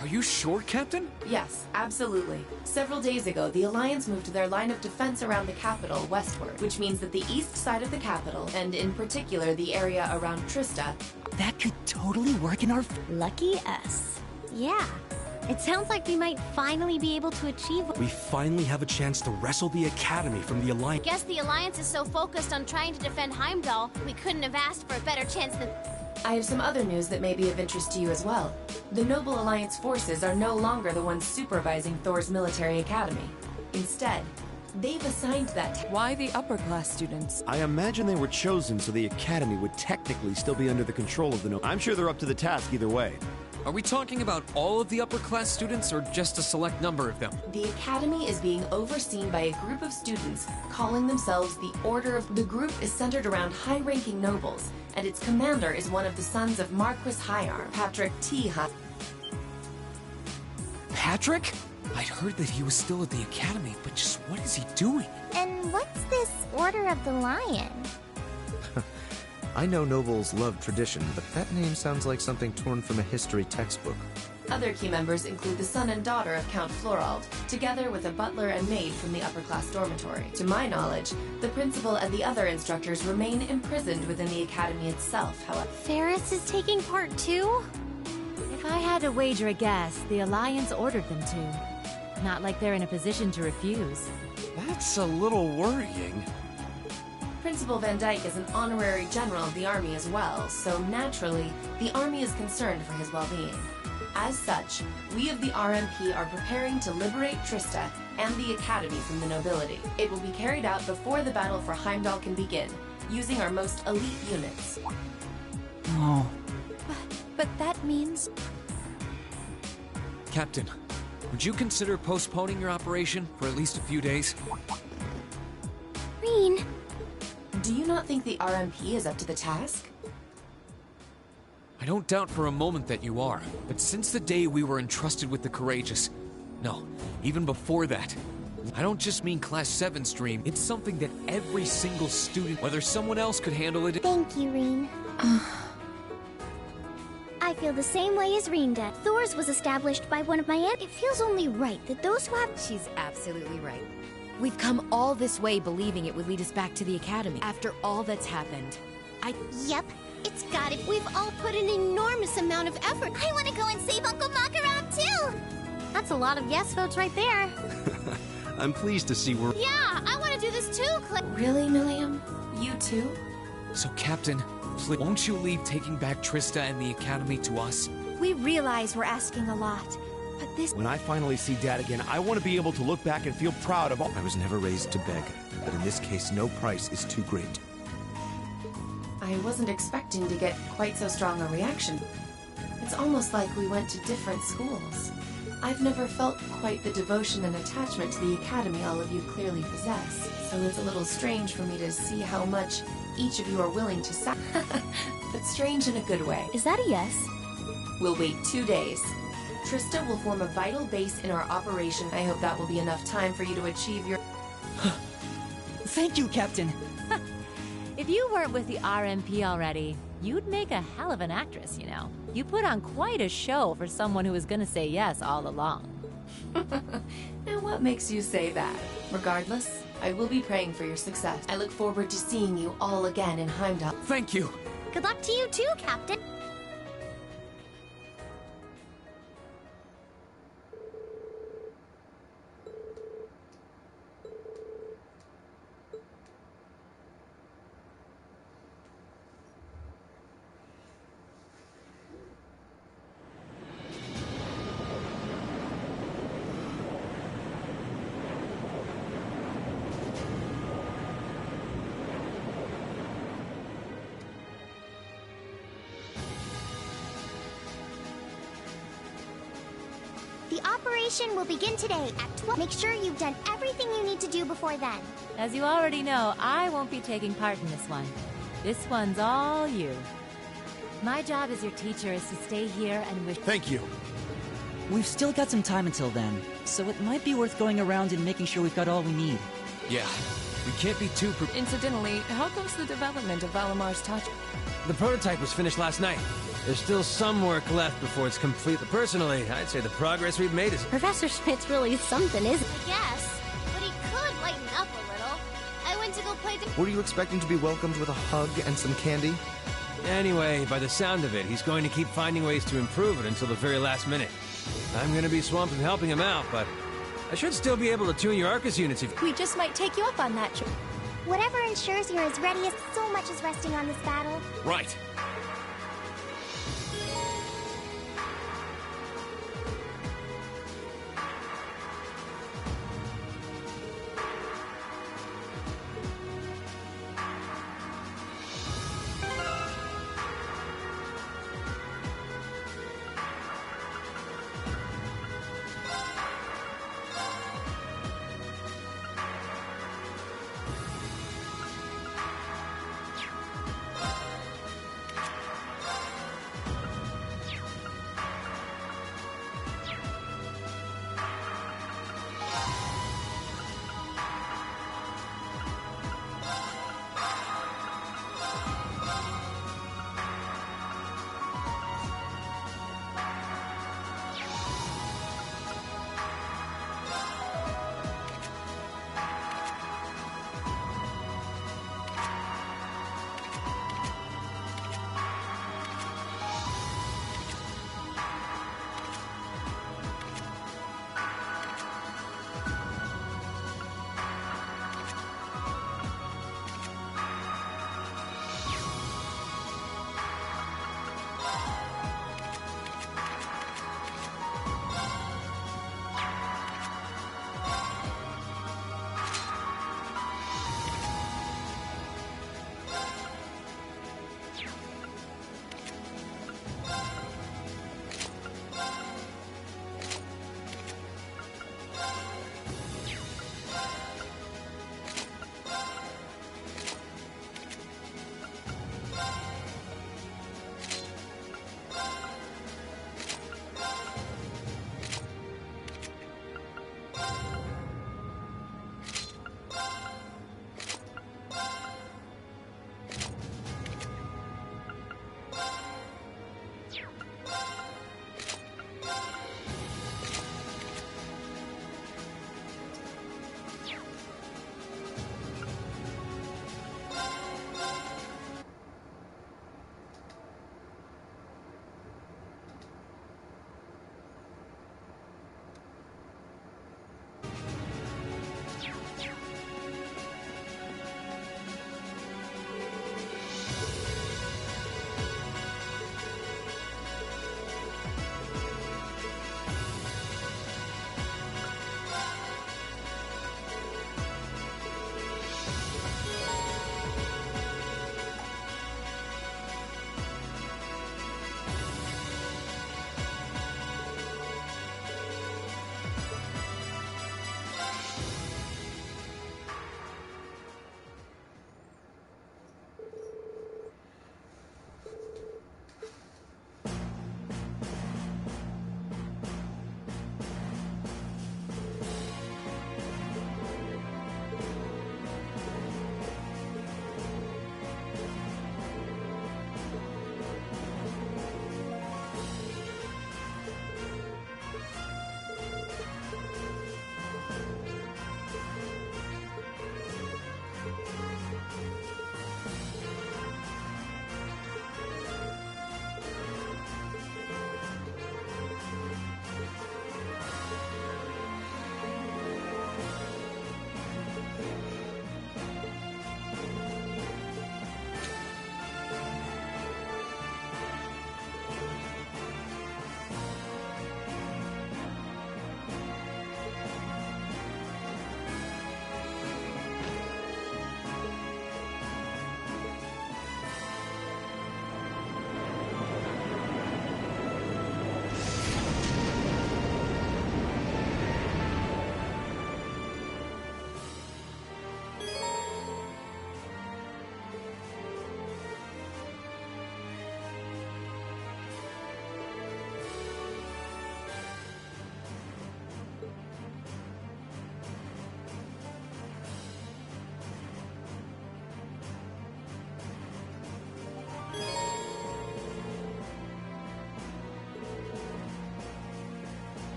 Are you sure, Captain? Yes, absolutely. Several days ago, the Alliance moved their line of defense around the capital westward, which means that the east side of the capital, and in particular the area around Trista... That could totally work in our... Lucky us. Yeah. It sounds like we might finally be able to achieve... We finally have a chance to wrestle the Academy from the Alliance. Guess the Alliance is so focused on trying to defend Heimdall, we couldn't have asked for a better chance than... I have some other news that may be of interest to you as well. The Noble Alliance forces are no longer the ones supervising Thor's military academy. Instead, they've assigned that... Why the upper-class students? I imagine they were chosen so the Academy would technically still be under the control of the I'm sure they're up to the task either way. Are we talking about all of the upper-class students, or just a select number of them? The Academy is being overseen by a group of students calling themselves the Order of... The group is centered around high-ranking nobles, and its commander is one of the sons of Marquis Hyarm, Patrick T. Hyarm. Patrick? I'd heard that he was still at the Academy, but just what is he doing? And what's this Order of the Lion? I know nobles love tradition, but that name sounds like something torn from a history textbook. Other key members include the son and daughter of Count Florald, together with a butler and maid from the upper-class dormitory. To my knowledge, the principal and the other instructors remain imprisoned within the academy itself, however. Ferris is taking part too? If I had to wager a guess, the Alliance ordered them to. Not like they're in a position to refuse. That's a little worrying. Principal Van Dyke is an honorary general of the army as well, so naturally, the army is concerned for his well-being. As such, we of the RMP are preparing to liberate Trista and the Academy from the nobility. It will be carried out before the battle for Heimdall can begin, using our most elite units. Oh. But that means... Captain, would you consider postponing your operation for at least a few days? Reen. Do you not think the RMP is up to the task? I don't doubt for a moment that you are, but since the day we were entrusted with the Courageous... No, even before that. I don't just mean Class 7 stream, it's something that every single student, whether someone else could handle it... Thank you, Reen. I feel the same way as Reen did. Thor's was established by one of my aunt. It feels only right that those who have... She's absolutely right. We've come all this way believing it would lead us back to the Academy. After all that's happened, Yep, it's got it. We've all put an enormous amount of effort. I want to go and save Uncle Makarov, too! That's a lot of yes votes right there. I'm pleased to see we're... Yeah, I want to do this too, Clay. Really, Milliam? You too? So, Captain, please, won't you leave taking back Trista and the Academy to us? We realize we're asking a lot, but this... When I finally see Dad again, I want to be able to look back and feel proud of all... I was never raised to beg, but in this case, no price is too great. I wasn't expecting to get quite so strong a reaction. It's almost like we went to different schools. I've never felt quite the devotion and attachment to the Academy all of you clearly possess, so it's a little strange for me to see how much each of you are willing to but strange in a good way. Is that a yes? We'll wait 2 days. Trista will form a vital base in our operation. I hope that will be enough time for you to achieve your... Thank you, Captain. if you weren't with the RMP already, you'd make a hell of an actress, you know. You put on quite a show for someone who was gonna say yes all along. Now what makes you say that? Regardless, I will be praying for your success. I look forward to seeing you all again in Heimdall. Thank you! Good luck to you too, Captain. The operation will begin today at 12. Make sure you've done everything you need to do before then. As you already know, I won't be taking part in this one. This one's all you. My job as your teacher is to stay here and wish... Thank you. We've still got some time until then, so it might be worth going around and making sure we've got all we need. Yeah, You can't be too Incidentally, how goes the development of Valamar's touch? The prototype was finished last night. There's still some work left before it's complete, but personally, I'd say the progress we've made is... Professor Schmidt's really something, isn't I guess. But he could lighten up a little. I went to go play Were you expecting to be welcomed with a hug and some candy? Anyway, by the sound of it, he's going to keep finding ways to improve it until the very last minute. I'm gonna be swamped in helping him out, but I should still be able to tune your Arcus units if... We just might take you up on that. Whatever ensures you're as ready as so much is resting on this battle. Right.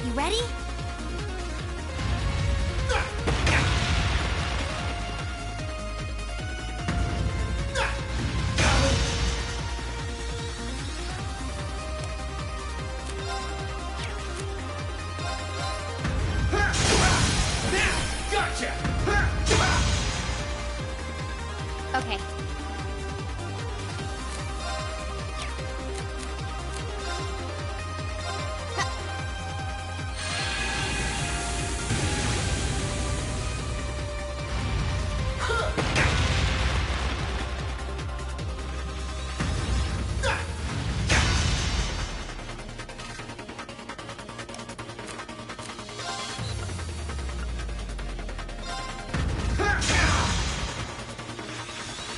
You ready? Gotcha! Okay.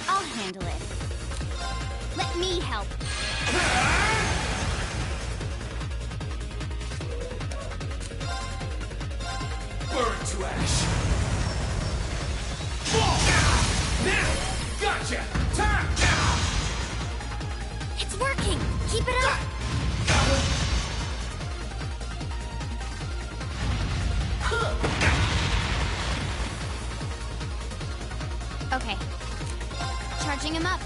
I'll handle it. Let me help. Burn to ash! Now! Gotcha! Time! It's working! Keep it up! Okay. Charging him up.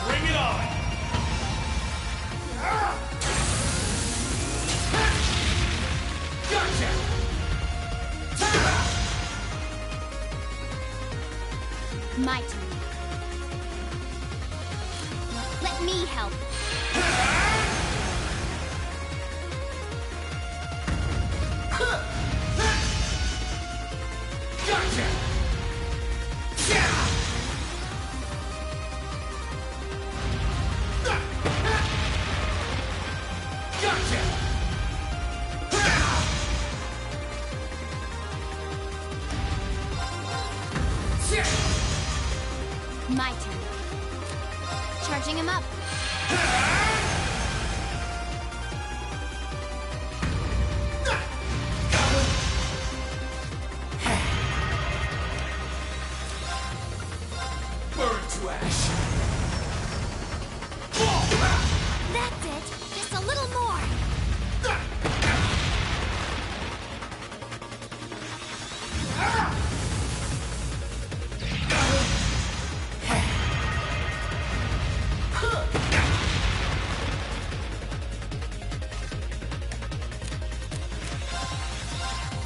Bring it on! Gotcha! My turn. Let me help. Gotcha! Gotcha! My turn. Charging him up. Burn to ash! That's it. Just a little more.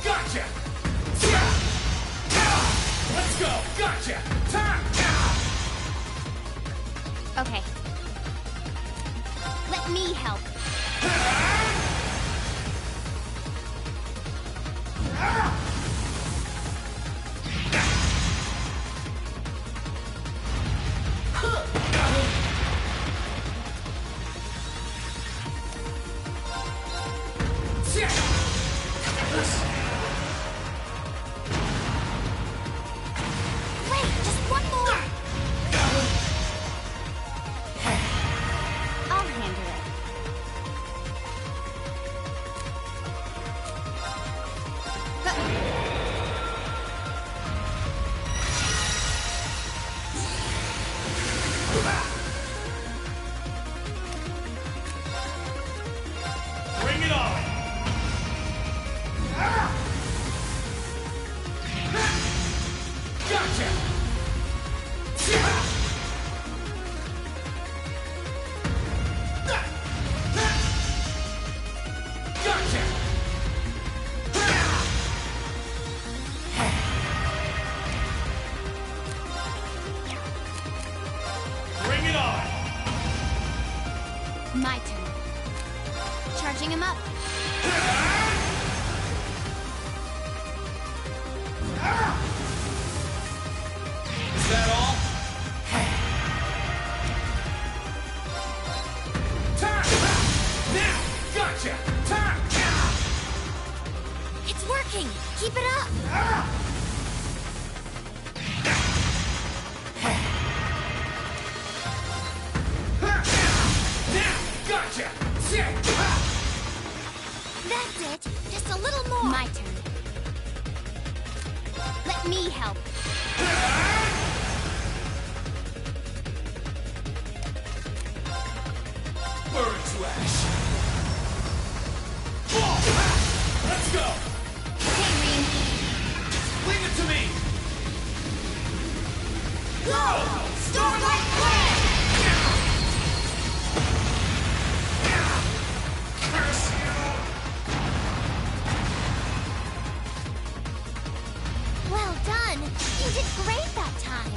Gotcha! Let's go! Gotcha! Time! Okay. Let me help. Wait, just one more. I'll handle it. Bring it on! working! Keep it up! Gotcha! That's it! Just a little more! My turn. Let me help. Burn to ash! Let's go! Okay, Reem. Leave it to me! Go! Starlight Blast! Curse you! Well done! You did great that time!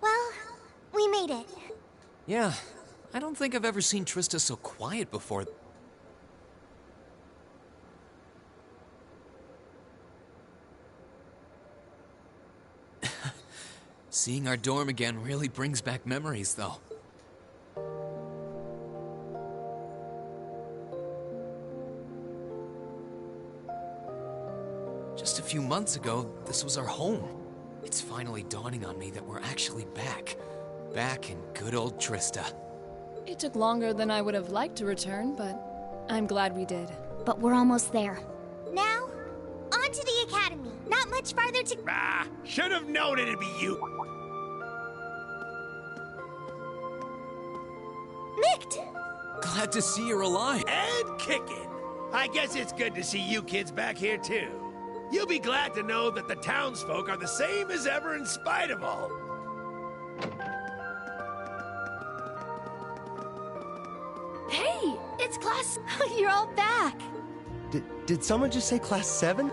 Well, we made it. Yeah, I don't think I've ever seen Trista so quiet before. Seeing our dorm again really brings back memories, though. Just a few months ago, this was our home. It's finally dawning on me that we're actually back. Back in good old Trista. It took longer than I would have liked to return, but I'm glad we did. But we're almost there. Now, on to the academy. Not much farther to... Ah, should have known it'd be you. Mict! Glad to see you're alive. And kicking. I guess it's good to see you kids back here, too. You'll be glad to know that the townsfolk are the same as ever in spite of all. Hey, it's class. You're all back. Did someone just say class 7?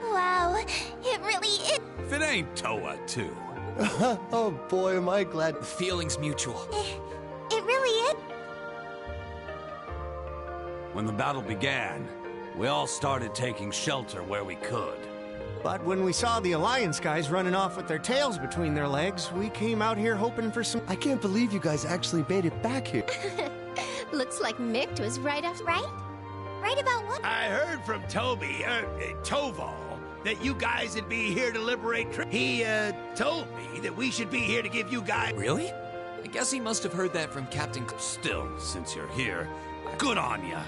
Wow, it really is. If it ain't Toa, too. Oh boy, am I glad. The feeling's mutual. It really is. When the battle began, we all started taking shelter where we could. But when we saw the Alliance guys running off with their tails between their legs, we came out here hoping for some... I can't believe you guys actually made it back here. Looks like Mict was right off, right? Right about what? I heard from Toval, that you guys would be here to liberate He, told me that we should be here to give you guys... Really? I guess he must have heard that from Captain... Still, since you're here, good on ya.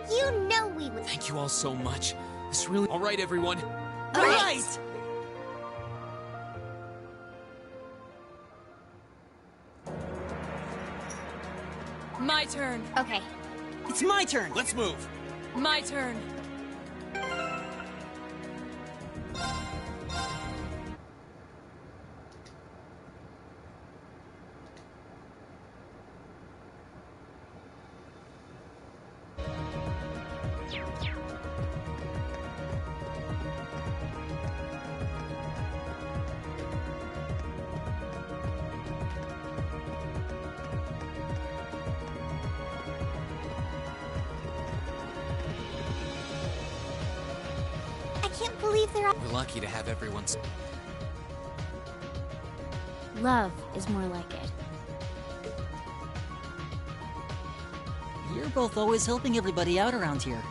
You know we would... Thank you all so much. This really... All right, everyone. All right! My turn. Okay. It's my turn! Let's move. My turn. believe there are. We're lucky to have everyone's. Love is more like it. You're both always helping everybody out around here.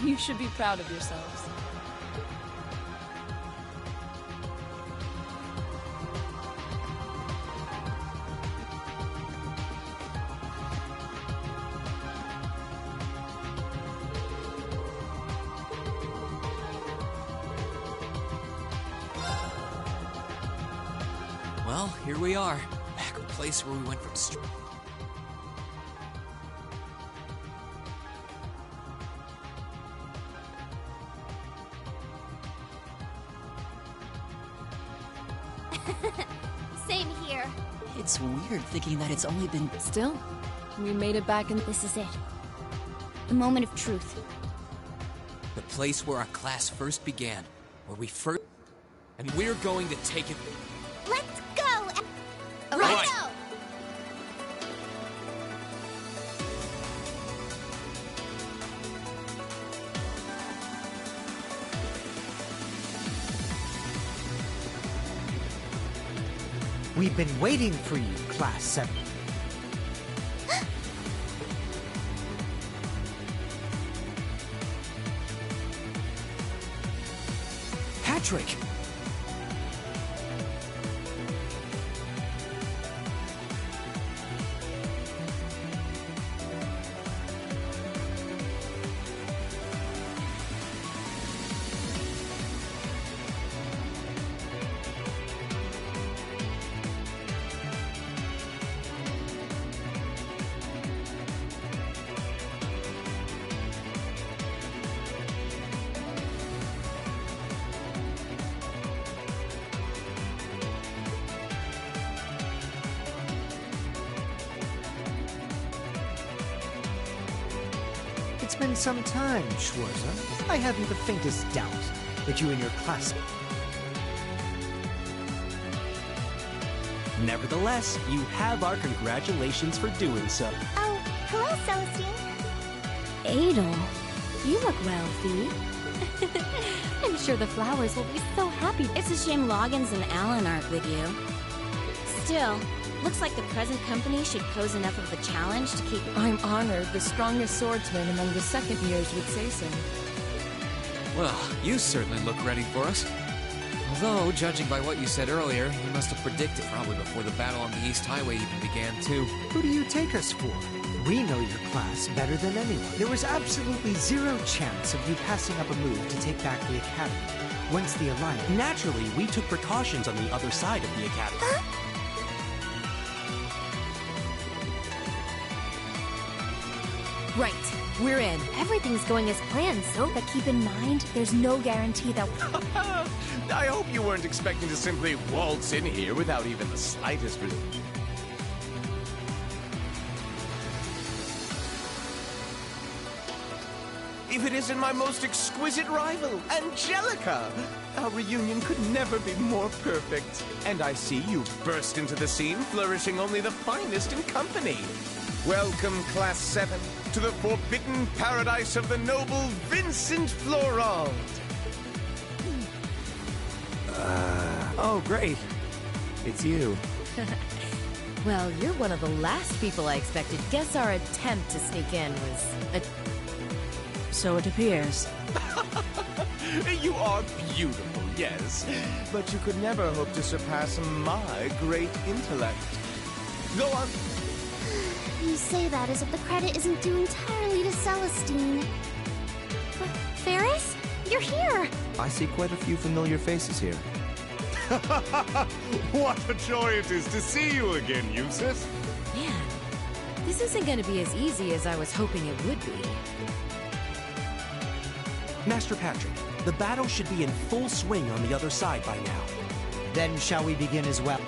You should be proud of yourselves. Well, here we are. Back at the place where we went from Same here. It's weird thinking that it's only been... Still, we made it back and this is it. The moment of truth. the place where our class first began, where we first... And we're going to take it... Let's go! Right. Go! We've been waiting for you, Class 7. Patrick! It's been some time, Schwarzer. I haven't the faintest doubt that you and your class... Nevertheless, you have our congratulations for doing so. Oh, hello, Celestine. Adel, you look wealthy. I'm sure the flowers will be so happy. It's a shame Loggins and Alan aren't with you. Still, looks like the present company should pose enough of a challenge to keep... I'm honored the strongest swordsman among the second years would say so. Well, you certainly look ready for us. Although, judging by what you said earlier, you must have predicted probably before the battle on the East Highway even began, too. Who do you take us for? We know your class better than anyone. There was absolutely zero chance of you passing up a move to take back the Academy. Once the Alliance... Naturally, we took precautions on the other side of the Academy. Right, we're in. Everything's going as planned, so... But keep in mind, there's no guarantee that... I hope you weren't expecting to simply waltz in here without even the slightest... If it isn't my most exquisite rival, Angelica! Our reunion could never be more perfect. And I see you burst into the scene, flourishing only the finest in company. Welcome, Class 7, to the forbidden paradise of the noble Vincent Florald. Oh, great. It's you. Well, you're one of the last people I expected. Guess our attempt to sneak in was... So it appears. You are beautiful, yes, but you could never hope to surpass my great intellect. Go on. You say that as if the credit isn't due entirely to Celestine. But Ferris? You're here! I see quite a few familiar faces here. What a joy it is to see you again, Eustace. Man, this isn't going to be as easy as I was hoping it would be. Master Patrick, the battle should be in full swing on the other side by now. Then shall we begin as well?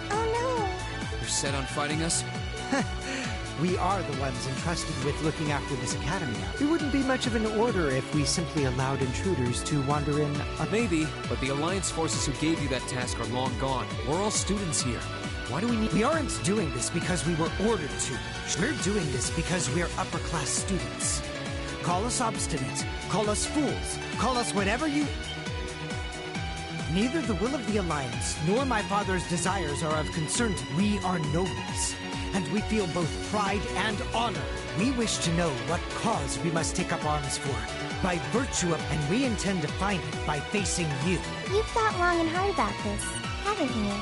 Oh no! You're set on fighting us? We are the ones entrusted with looking after this academy now. We wouldn't be much of an order if we simply allowed intruders to wander in. Maybe, but the Alliance forces who gave you that task are long gone. We're all students here. Why do we need— We aren't doing this because we were ordered to. We're doing this because we're upper-class students. Call us obstinate, call us fools, call us whatever you... Neither the will of the Alliance nor my father's desires are of concern to we are nobles, and we feel both pride and honor. We wish to know what cause we must take up arms for, by virtue of, and we intend to find it by facing you. You've thought long and hard about this, haven't you?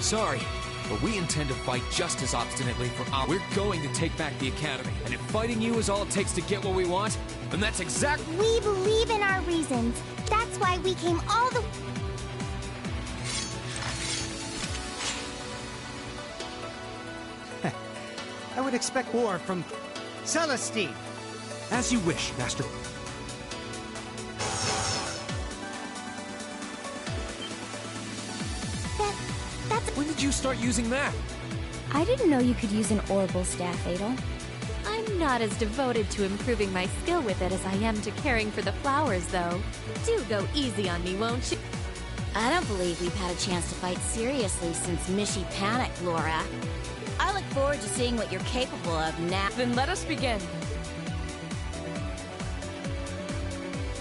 Sorry, but we intend to fight just as obstinately for our— We're going to take back the Academy, and if fighting you is all it takes to get what we want, then that's exactly— We believe in our reasons. That's why we came all the... I would expect more from Celestine. As you wish, Master. When did you start using that? I didn't know you could use an orbital staff, Adel. I'm not as devoted to improving my skill with it as I am to caring for the flowers, though. Do go easy on me, won't you? I don't believe we've had a chance to fight seriously since Mishy panicked, Laura. I look forward to seeing what you're capable of now. Then let us begin.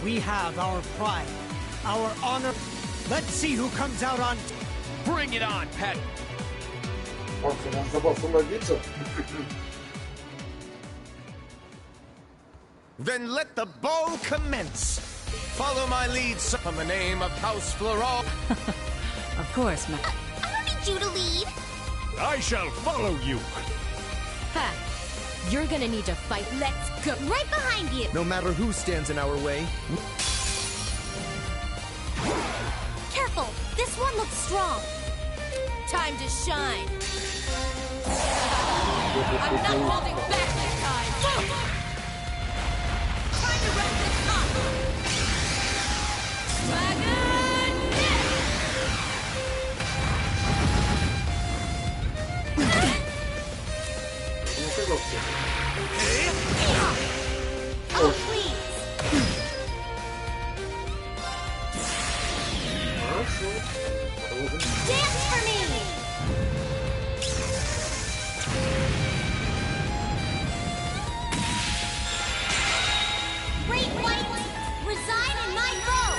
We have our pride, our honor. Let's see who comes out on... Bring it on, Pat! Then let the ball commence. Follow my lead, sir, from the name of House Floral. Of course, I don't need you to lead. I shall follow you. Ha! You're gonna need to fight. Let's go. Right behind you. No matter who stands in our way. Careful. This one looks strong. Time to shine. I'm not holding back this time. Time to wrap this up. Dragon Oh, please. Dance for me. Great white, reside in my bow.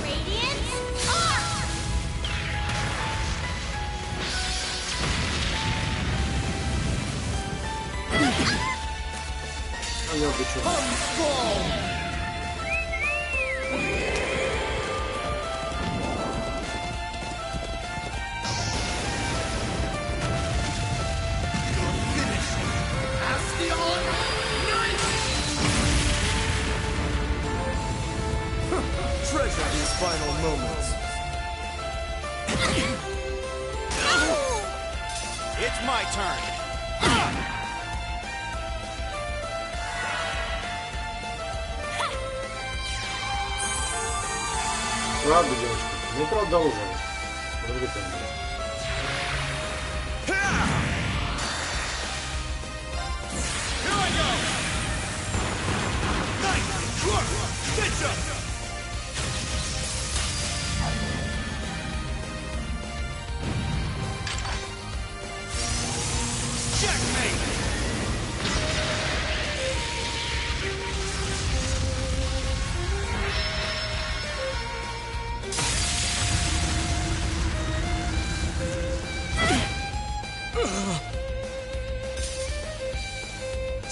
Radiant arc. Treasure these final moments. It's my turn. Ладно, девочки, мы продолжим. Продолжим.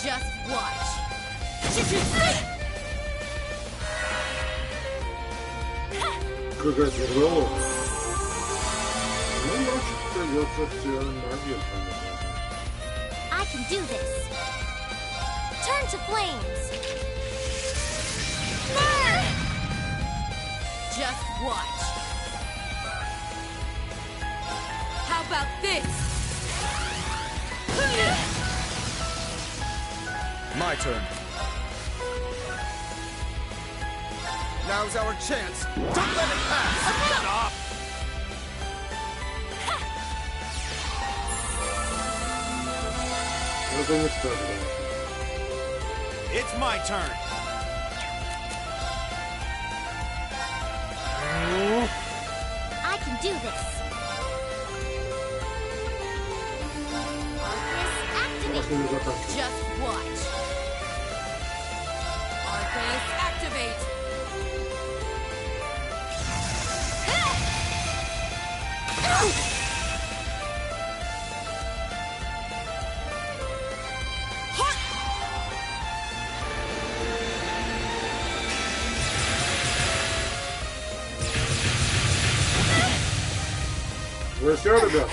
Just watch. Какая тяжелая. Ну, значит, придется все наверх, конечно. I can do this. Turn to flames. Burn! Just watch. How about this? My turn. Now's our chance. Don't let it pass. Shut up! Это не кстати. It's my turn. I can do this. Activate. Just watch. Arcus, activate. Вы все, ребята?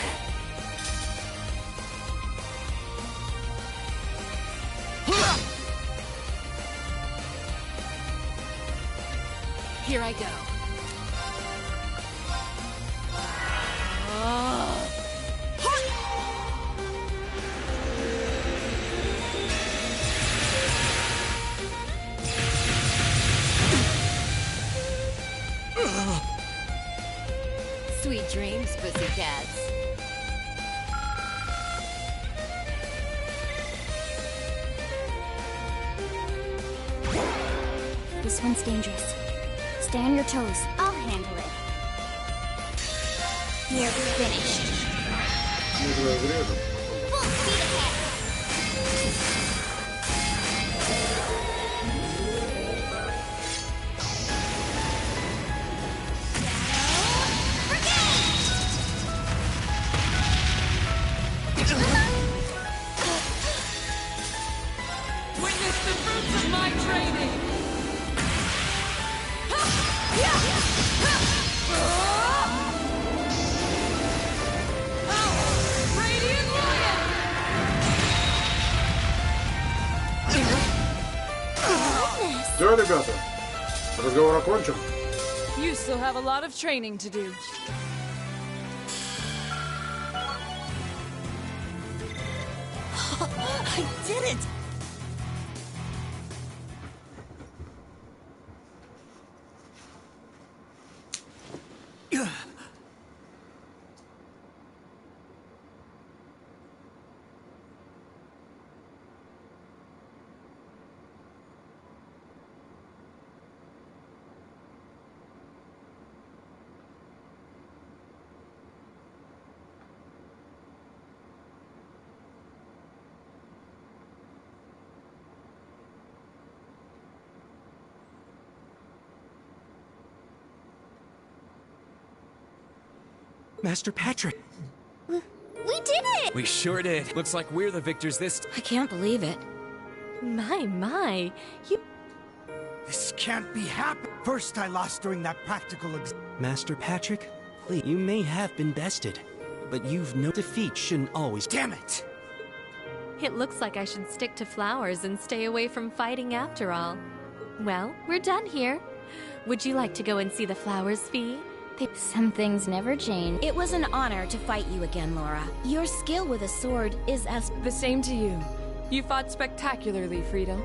Here I go. Sweet dreams, pussycats. This one's dangerous. Stay on your toes. I'll handle it. You're finished. Full speed ahead. Witness the fruits of my training. Radiant Lion! Все, ребята? Разговор окончен? You still have a lot of training to do. I did it! Master Patrick! We did it! We sure did. Looks like we're the victors this I can't believe it. My, you... This can't be happening. First I lost during that practical Master Patrick, please, you may have been bested, but you've no defeat shouldn't always— Damn it! It looks like I should stick to flowers and stay away from fighting after all. Well, we're done here. Would you like to go and see the flowers, Fee? Some things never change. It was an honor to fight you again, Laura. Your skill with a sword is as— The same to you. You fought spectacularly, Frida.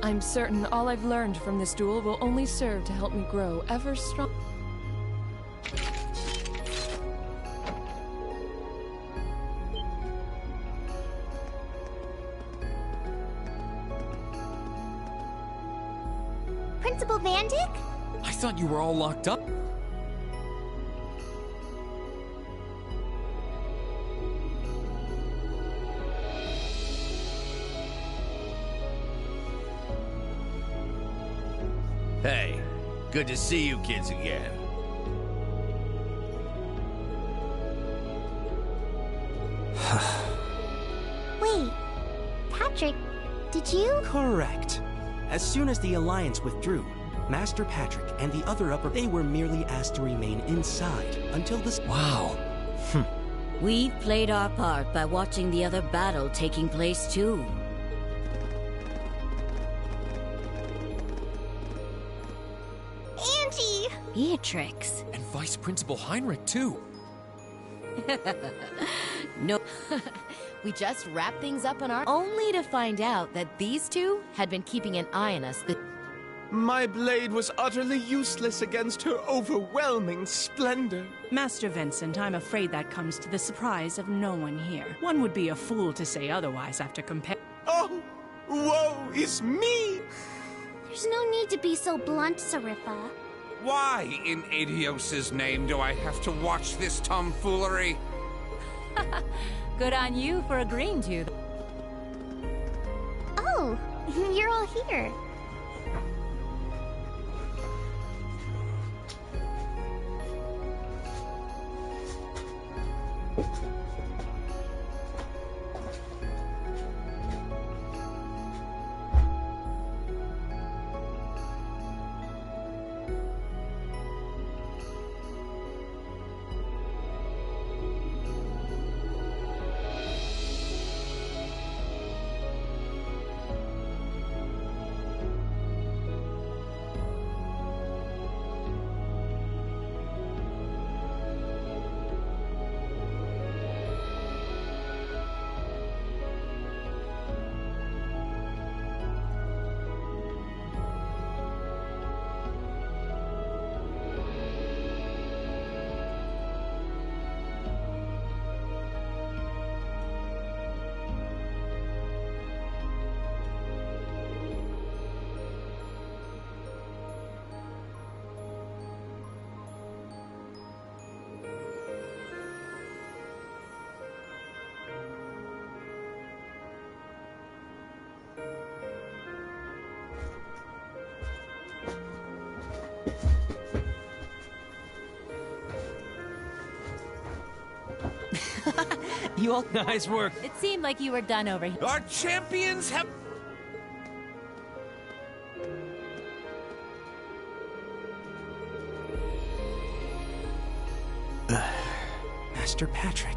I'm certain all I've learned from this duel will only serve to help me grow ever strong. Principal Van Dyck? I thought you were all locked up. Hey, good to see you kids again. Wait, Patrick, did you? Correct. As soon as the Alliance withdrew, Master Patrick and the other they were merely asked to remain inside until this— Wow. We played our part by watching the other battle taking place too. Angie! Beatrix. And Vice Principal Heinrich, too. No. We just wrapped things up on our... Only to find out that these two had been keeping an eye on us. My blade was utterly useless against her overwhelming splendor. Master Vincent, I'm afraid that comes to the surprise of no one here. One would be a fool to say otherwise after comparing. Oh, woe is me! There's no need to be so blunt, Sariffa. Why, in Adios's name, do I have to watch this tomfoolery? Good on you for agreeing to. Oh, you're all here. You all nice work. It seemed like you were done over here. Our champions have... Master Patrick.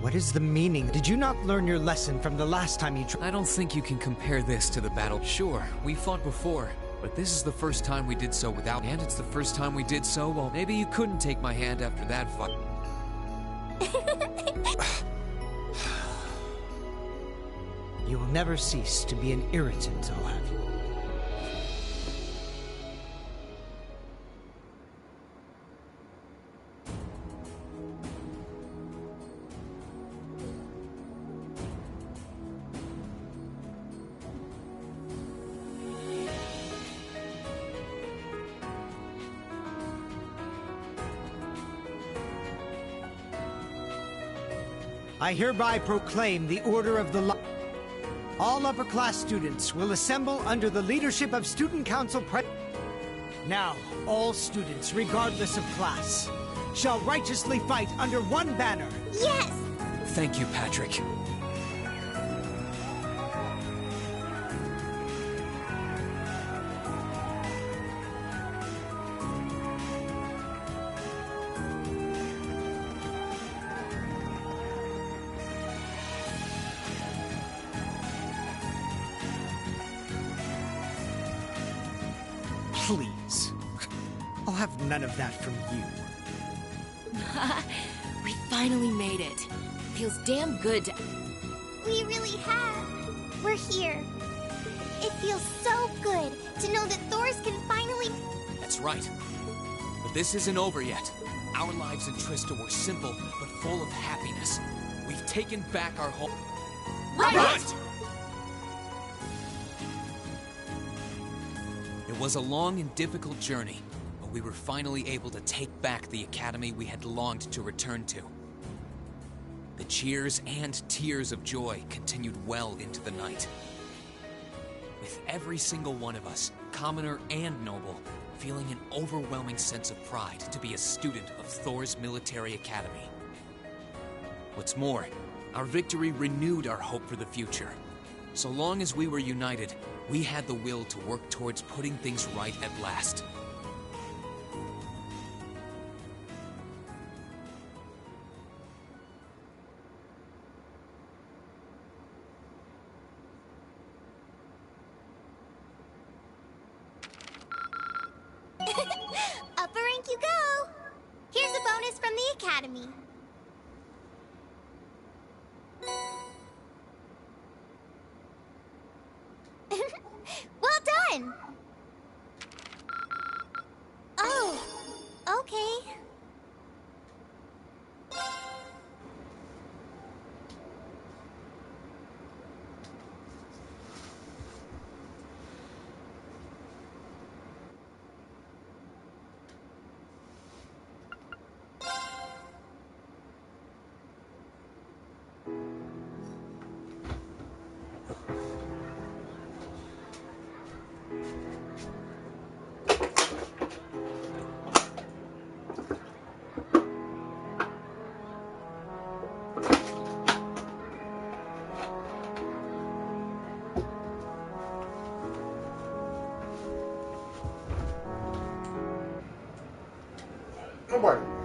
What is the meaning? Did you not learn your lesson from the last time you tried? I don't think you can compare this to the battle. Sure, we fought before, but this is the first time we did so without... And it's the first time we did so, well, maybe you couldn't take my hand after that fight. You will never cease to be an irritant, I'll have you. I hereby proclaim the Order of the Lion. All upper-class students will assemble under the leadership of Student Council President. Now, all students, regardless of class, shall righteously fight under one banner. Yes! Thank you, Patrick. Please. I'll have none of that from you. We finally made it. Feels damn good to... We really have. We're here. It feels so good to know that Thors can finally... That's right. But this isn't over yet. Our lives in Trista were simple, but full of happiness. We've taken back our home. Right! It was a long and difficult journey, but we were finally able to take back the academy we had longed to return to. The cheers and tears of joy continued well into the night. With every single one of us, commoner and noble, feeling an overwhelming sense of pride to be a student of Thor's military academy. What's more, our victory renewed our hope for the future. So long as we were united, we had the will to work towards putting things right at last. Upper rank you go! Here's a bonus from the Academy. Well done! Oh, okay. Bueno.